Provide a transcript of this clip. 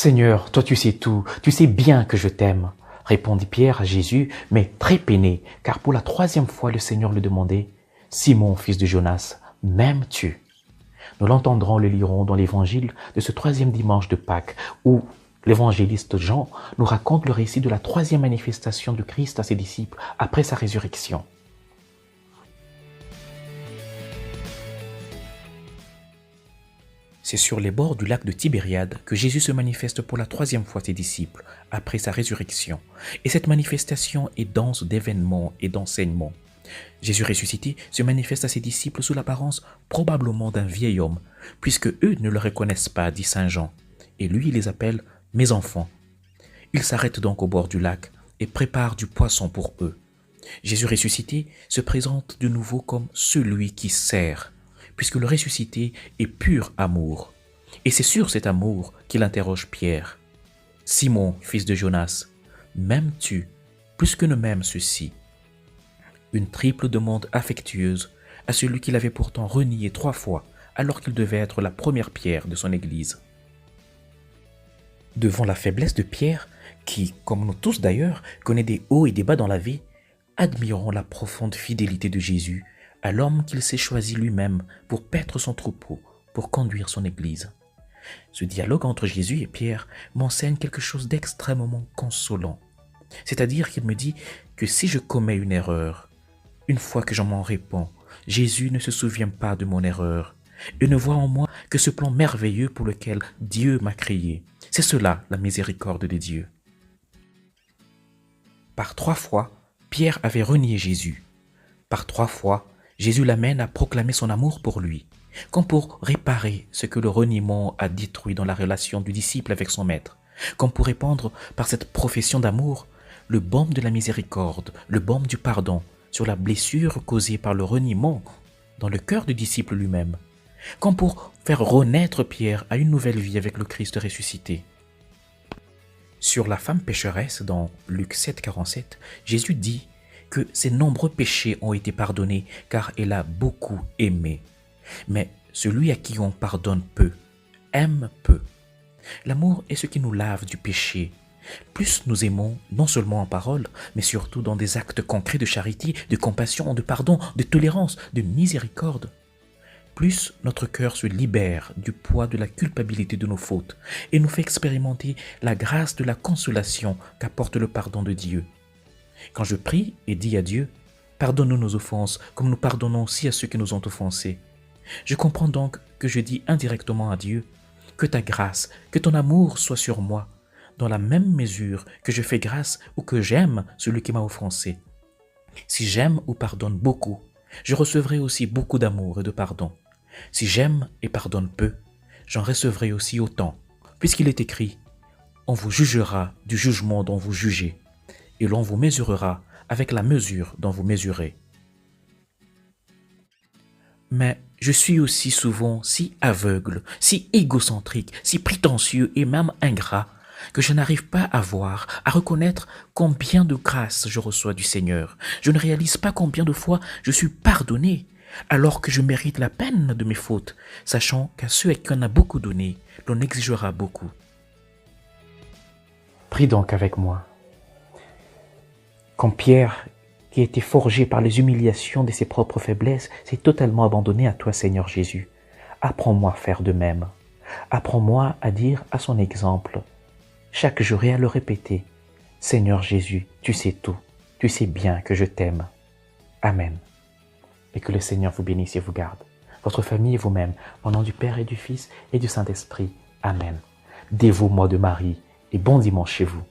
Seigneur, toi tu sais tout, tu sais bien que je t'aime, répondit Pierre à Jésus, mais très peiné, car pour la troisième fois le Seigneur le demandait, Simon, fils de Jonas, m'aimes-tu? Nous l'entendrons, le lirons dans l'évangile de ce troisième dimanche de Pâques, où l'évangéliste Jean nous raconte le récit de la troisième manifestation du Christ à ses disciples après sa résurrection. C'est sur les bords du lac de Tibériade que Jésus se manifeste pour la troisième fois à ses disciples après sa résurrection. Et cette manifestation est dense d'événements et d'enseignements. Jésus ressuscité se manifeste à ses disciples sous l'apparence probablement d'un vieil homme, puisque eux ne le reconnaissent pas, dit saint Jean, et lui il les appelle « mes enfants ». Il s'arrête donc au bord du lac et prépare du poisson pour eux. Jésus ressuscité se présente de nouveau comme celui qui sert, puisque le ressuscité est pur amour. Et c'est sur cet amour qu'il interroge Pierre. « Simon, fils de Jonas, m'aimes-tu plus que ne m'aiment ceux-ci » Une triple demande affectueuse à celui qu'il avait pourtant renié 3 fois alors qu'il devait être la première pierre de son Église. Devant la faiblesse de Pierre, qui, comme nous tous d'ailleurs, connaît des hauts et des bas dans la vie, admirons la profonde fidélité de Jésus à l'homme qu'il s'est choisi lui-même pour paître son troupeau, pour conduire son Église. Ce dialogue entre Jésus et Pierre m'enseigne quelque chose d'extrêmement consolant. C'est-à-dire qu'il me dit que si je commets une erreur, une fois que j'en m'en réponds, Jésus ne se souvient pas de mon erreur et ne voit en moi que ce plan merveilleux pour lequel Dieu m'a créé. C'est cela la miséricorde de Dieu. Par 3 fois, Pierre avait renié Jésus. Par 3 fois, Jésus l'amène à proclamer son amour pour lui, comme pour réparer ce que le reniement a détruit dans la relation du disciple avec son maître, comme pour répandre par cette profession d'amour le baume de la miséricorde, le baume du pardon, sur la blessure causée par le reniement dans le cœur du disciple lui-même, comme pour faire renaître Pierre à une nouvelle vie avec le Christ ressuscité. Sur la femme pécheresse, dans Luc 7, 47, Jésus dit que ses nombreux péchés ont été pardonnés car elle a beaucoup aimé. Mais celui à qui on pardonne peu, aime peu. L'amour est ce qui nous lave du péché. Plus nous aimons, non seulement en parole, mais surtout dans des actes concrets de charité, de compassion, de pardon, de tolérance, de miséricorde, plus notre cœur se libère du poids de la culpabilité de nos fautes et nous fait expérimenter la grâce de la consolation qu'apporte le pardon de Dieu. Quand je prie et dis à Dieu, pardonne-nous nos offenses comme nous pardonnons aussi à ceux qui nous ont offensés, je comprends donc que je dis indirectement à Dieu, que ta grâce, que ton amour soit sur moi, dans la même mesure que je fais grâce ou que j'aime celui qui m'a offensé. Si j'aime ou pardonne beaucoup, je recevrai aussi beaucoup d'amour et de pardon. Si j'aime et pardonne peu, j'en recevrai aussi autant, puisqu'il est écrit « On vous jugera du jugement dont vous jugez, et l'on vous mesurera avec la mesure dont vous mesurez. » Mais je suis aussi souvent si aveugle, si égocentrique, si prétentieux et même ingrat, que je n'arrive pas à voir, à reconnaître combien de grâces je reçois du Seigneur. Je ne réalise pas combien de fois je suis pardonné, alors que je mérite la peine de mes fautes, sachant qu'à ceux à qui on a beaucoup donné, l'on exigera beaucoup. Prie donc avec moi. Comme Pierre, qui a été forgé par les humiliations de ses propres faiblesses, s'est totalement abandonné à toi, Seigneur Jésus. Apprends-moi à faire de même. Apprends-moi à dire à son exemple, chaque jour et à le répéter, « Seigneur Jésus, tu sais tout, tu sais bien que je t'aime. » Amen. Et que le Seigneur vous bénisse et vous garde, votre famille et vous-même, au nom du Père et du Fils et du Saint-Esprit. Amen. Dévouement de Marie et bon dimanche chez vous.